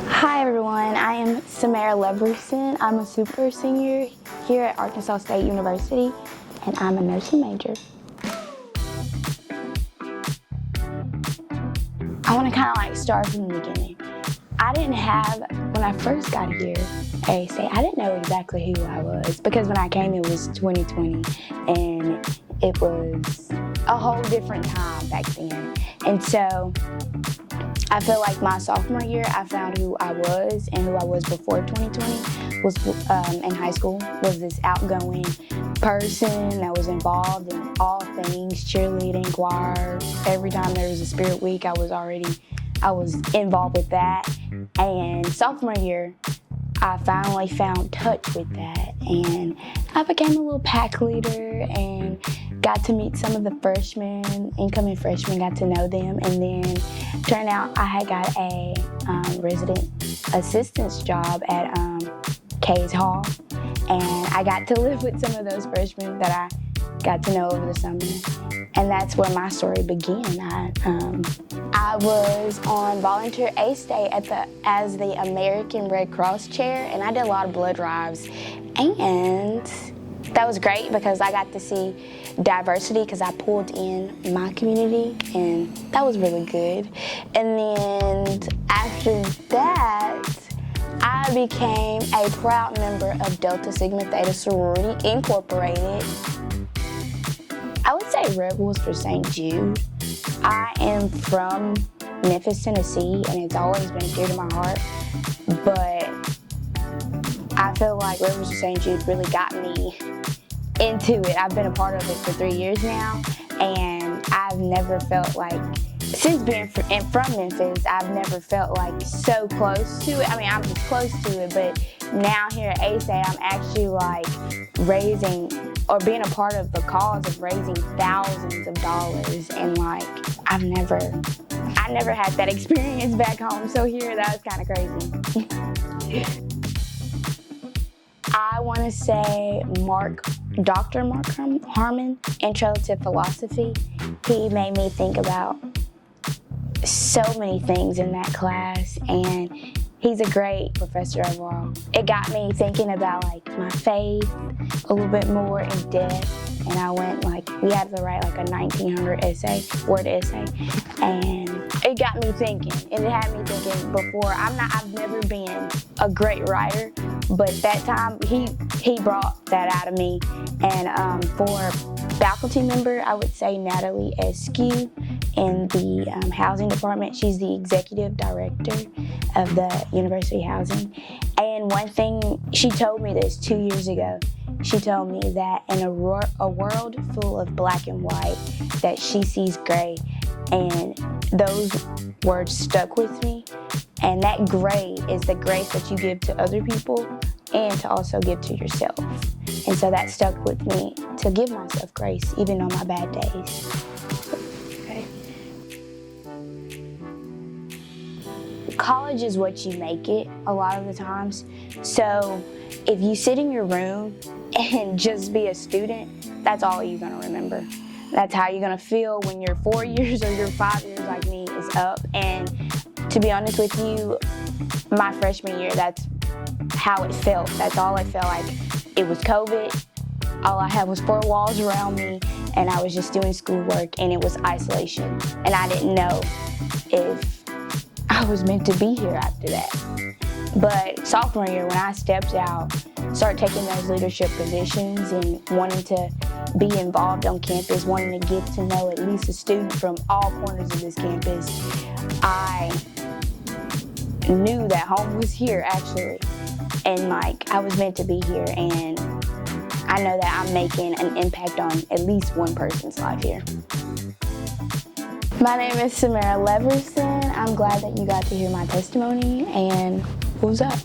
Hi everyone, I am Samarahh Leverson. I'm a super senior here at Arkansas State University, and I'm a nursing major. I want to kind of start from the beginning. I didn't have, when I first got here at A-State, I didn't know exactly who I was, because when I came it was 2020 and it was a whole different time back then. And so I feel like my sophomore year, I found who I was, and who I was before 2020 was in high school, was this outgoing person that was involved in all things, cheerleading, choir. Every time there was a spirit week, I was involved with that. And sophomore year, I finally found touch with that, and I became a little pack leader and got to meet some of the freshmen, incoming freshmen, got to know them, and then turned out I had got a resident assistance job at K's Hall, and I got to live with some of those freshmen that I got to know over the summer, and that's where my story began. I was on volunteer A-State as the American Red Cross chair, and I did a lot of blood drives, and that was great because I got to see diversity because I pulled in my community, and that was really good. And then after that, I became a proud member of Delta Sigma Theta Sorority Incorporated. I would say Rebels for St. Jude. I am from Memphis, Tennessee, and it's always been dear to my heart, but I feel like Rebels for St. Jude really got me into it. I've been a part of it for 3 years now, and I've never felt like, since being from Memphis, I've never felt like so close to it. I mean, I'm close to it, but now here at A-State, I'm actually like raising, or being a part of the cause of raising thousands of dollars, and like, I never had that experience back home, so here, that was kind of crazy. I want to say Dr. Mark Harmon, Intro to Philosophy. He made me think about so many things in that class, and he's a great professor overall. It got me thinking about like my faith a little bit more in depth, and I went we had to write like a 1900 word essay, and it got me thinking, and it had me thinking before. I've never been a great writer, but that time he brought that out of me. And for faculty member, I would say Natalie Eskew in the housing department. She's the executive director of the University Housing. And one thing, she told me this 2 years ago. She told me that in a world full of black and white, that she sees gray. And those words stuck with me. And that gray is the grace that you give to other people and to also give to yourself. And so that stuck with me, to give myself grace even on my bad days. Okay. College is what you make it a lot of the times. So if you sit in your room and just be a student, that's all you're gonna remember. That's how you're gonna feel when your 4 years or your 5 years like me is up. And to be honest with you, my freshman year, that's how it felt. That's all it felt like. It was COVID. All I had was 4 walls around me, and I was just doing schoolwork, and it was isolation. And I didn't know if I was meant to be here after that. But sophomore year, when I stepped out, started taking those leadership positions and wanting to be involved on campus, wanting to get to know at least a student from all corners of this campus, I knew that home was here, actually. And I was meant to be here, and I know that I'm making an impact on at least one person's life here. My name is Samarahh Leverson. I'm glad that you got to hear my testimony, and what's up?